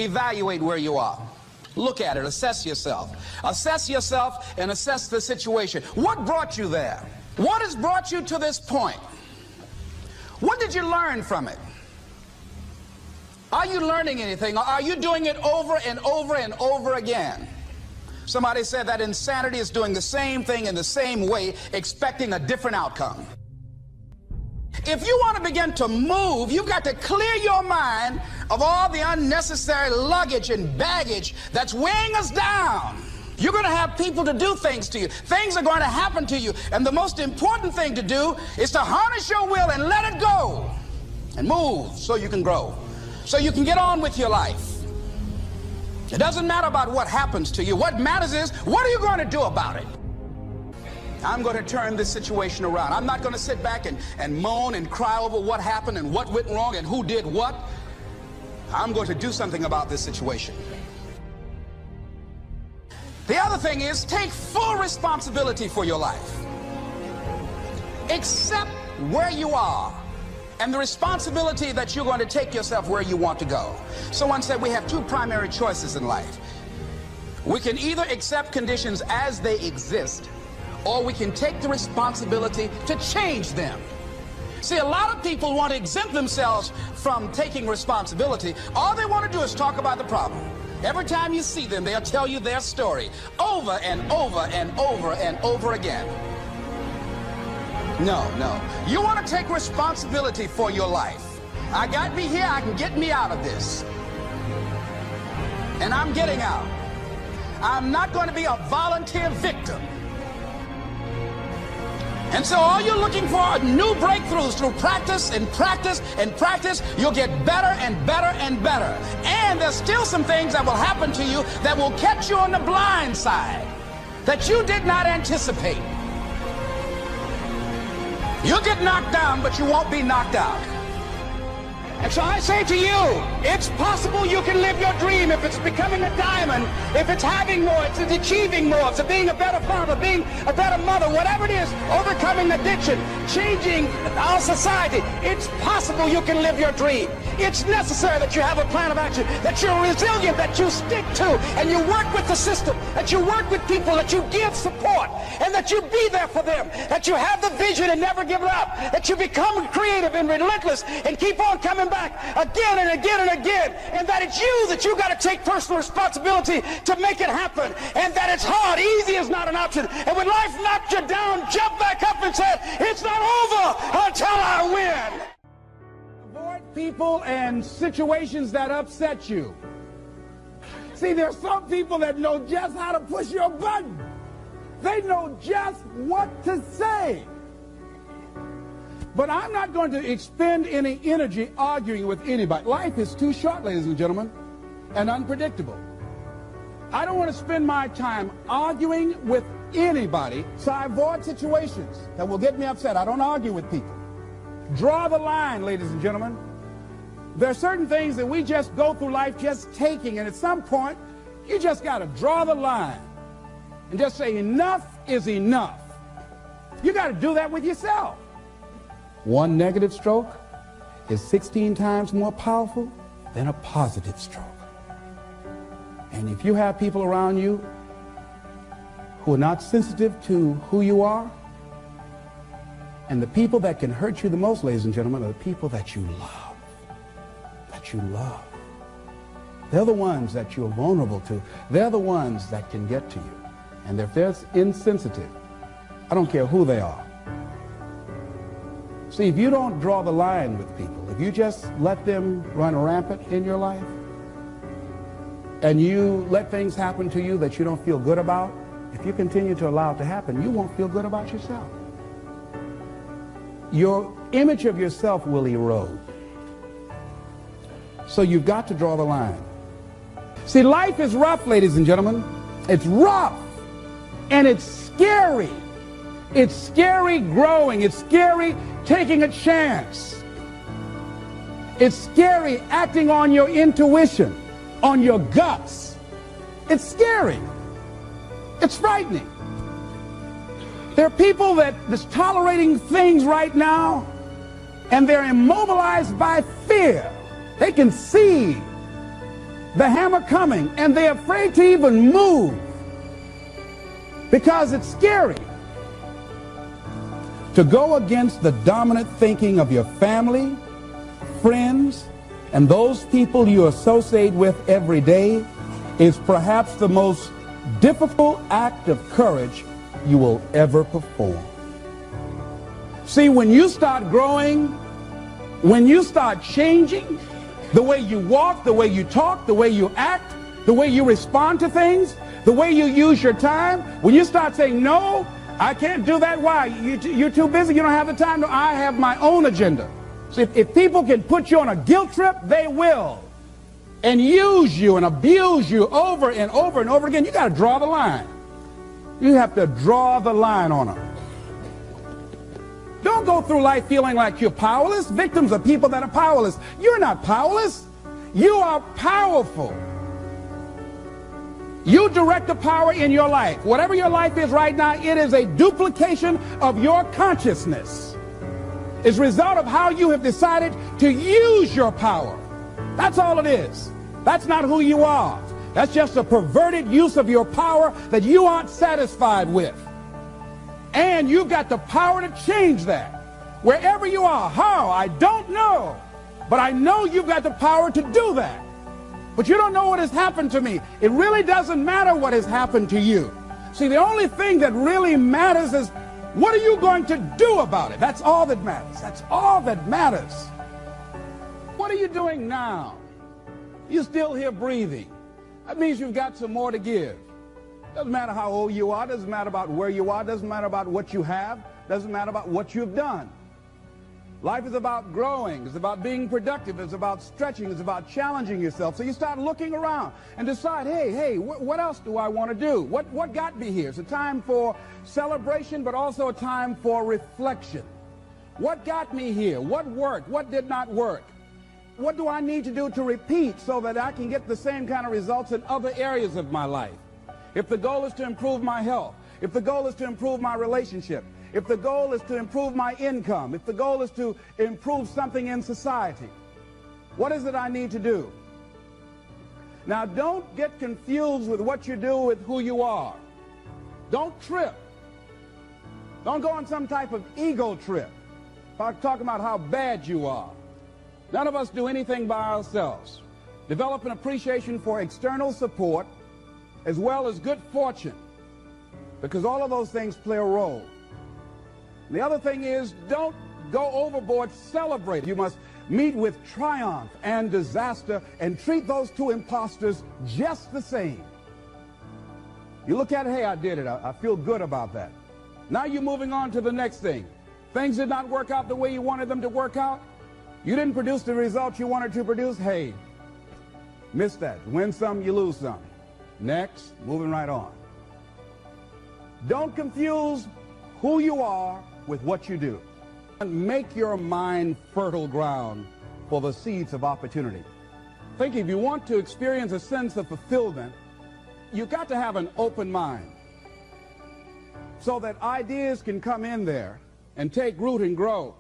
evaluate where you are. Look at it, assess yourself. Assess yourself and assess the situation. What brought you there? What has brought you to this point? What did you learn from it? Are you learning anything, or are you doing it over and over and over again? Somebody said that insanity is doing the same thing in the same way, expecting a different outcome. If you want to begin to move, you've got to clear your mind of all the unnecessary luggage and baggage that's weighing us down. You're going to have people to do things to you. Things are going to happen to you. And the most important thing to do is to harness your will and let it go. And move so you can grow. So you can get on with your life. It doesn't matter about what happens to you. What matters is, what are you going to do about it? I'm going to turn this situation around. I'm not going to sit back and moan and cry over what happened and what went wrong and who did what. I'm going to do something about this situation. The other thing is, take full responsibility for your life. Accept where you are and the responsibility that you're going to take yourself where you want to go. Someone said we have two primary choices in life. We can either accept conditions as they exist, or we can take the responsibility to change them. See, a lot of people want to exempt themselves from taking responsibility. All they want to do is talk about the problem. Every time you see them, they'll tell you their story over and over and over and over again. No. You want to take responsibility for your life. I got me here, I can get me out of this. And I'm getting out. I'm not going to be a volunteer victim. And so all you're looking for are new breakthroughs through practice and practice and practice. You'll get better and better and better. And there's still some things that will happen to you that will catch you on the blind side that you did not anticipate. You'll get knocked down, but you won't be knocked out. And so I say to you, it's possible you can live your dream if it's becoming a diamond, if it's having more, if it's achieving more, if it's being a better father, being a better mother, whatever it is, overcoming addiction, changing our society. It's possible you can live your dream. It's necessary that you have a plan of action, that you're resilient, that you stick to, and you work with the system, that you work with people, that you give support, and that you be there for them, that you have the vision and never give it up, that you become creative and relentless and keep on coming back again and again and again, and that it's you that you got to take personal responsibility to make it happen, and that it's hard. Easy is not an option. And when life knocked you down, jump back up and said, it's not over until I win. Avoid people and situations that upset you. See, there's some people that know just how to push your button. They know just what to say. But I'm not going to expend any energy arguing with anybody. Life is too short, ladies and gentlemen, and unpredictable. I don't want to spend my time arguing with anybody, so I avoid situations that will get me upset. I don't argue with people. Draw the line, ladies and gentlemen. There are certain things that we just go through life just taking, and at some point, you just got to draw the line and just say enough is enough. You got to do that with yourself. One negative stroke is 16 times more powerful than a positive stroke. And if you have people around you who are not sensitive to who you are, and the people that can hurt you the most, ladies and gentlemen, are the people that you love. That you love. They're the ones that you're vulnerable to. They're the ones that can get to you. And if they're insensitive, I don't care who they are. See, if you don't draw the line with people, if you just let them run rampant in your life, and you let things happen to you that you don't feel good about, if you continue to allow it to happen, you won't feel good about yourself. Your image of yourself will erode. So you've got to draw the line. See, life is rough, ladies and gentlemen. It's rough, and it's scary. It's scary growing. It's scary taking a chance. It's scary acting on your intuition, on your guts. It's scary. It's frightening. There are people that's tolerating things right now, and they're immobilized by fear. They can see the hammer coming, and they're afraid to even move because it's scary. To go against the dominant thinking of your family, friends, and those people you associate with every day is perhaps the most difficult act of courage you will ever perform. See, when you start growing, when you start changing the way you walk, the way you talk, the way you act, the way you respond to things, the way you use your time, when you start saying, no, I can't do that. Why? You're too busy. You don't have the time. No, I have my own agenda. So if people can put you on a guilt trip, they will. And use you and abuse you over and over and over again. You got to draw the line. You have to draw the line on them. Don't go through life feeling like you're powerless. Victims are people that are powerless. You're not powerless. You are powerful. You direct the power in your life. Whatever your life is right now, it is a duplication of your consciousness. It's a result of how you have decided to use your power. That's all it is. That's not who you are. That's just a perverted use of your power that you aren't satisfied with. And you've got the power to change that. Wherever you are, how, I don't know. But I know you've got the power to do that. But you don't know what has happened to me. It really doesn't matter what has happened to you. See, the only thing that really matters is what are you going to do about it? That's all that matters. That's all that matters. What are you doing now? You're still here breathing. That means you've got some more to give. Doesn't matter how old you are. Doesn't matter about where you are. Doesn't matter about what you have. Doesn't matter about what you've done. Life is about growing. It's about being productive. It's about stretching. It's about challenging yourself. So you start looking around and decide, hey, what else do I want to do? What got me here? It's a time for celebration, but also a time for reflection. What got me here? What worked? What did not work? What do I need to do to repeat so that I can get the same kind of results in other areas of my life? If the goal is to improve my health, if the goal is to improve my relationship, if the goal is to improve my income, if the goal is to improve something in society, what is it I need to do? Now, don't get confused with what you do with who you are. Don't trip. Don't go on some type of ego trip, talking about how bad you are. None of us do anything by ourselves. Develop an appreciation for external support as well as good fortune, because all of those things play a role. The other thing is, don't go overboard, celebrate. You must meet with triumph and disaster and treat those two imposters just the same. You look at it, hey, I did it. I feel good about that. Now you're moving on to the next thing. Things did not work out the way you wanted them to work out. You didn't produce the results you wanted to produce. Hey, miss that. Win some, you lose some. Next, moving right on. Don't confuse who you are with what you do. And make your mind fertile ground for the seeds of opportunity. Think if you want to experience a sense of fulfillment, you've got to have an open mind so that ideas can come in there and take root and grow.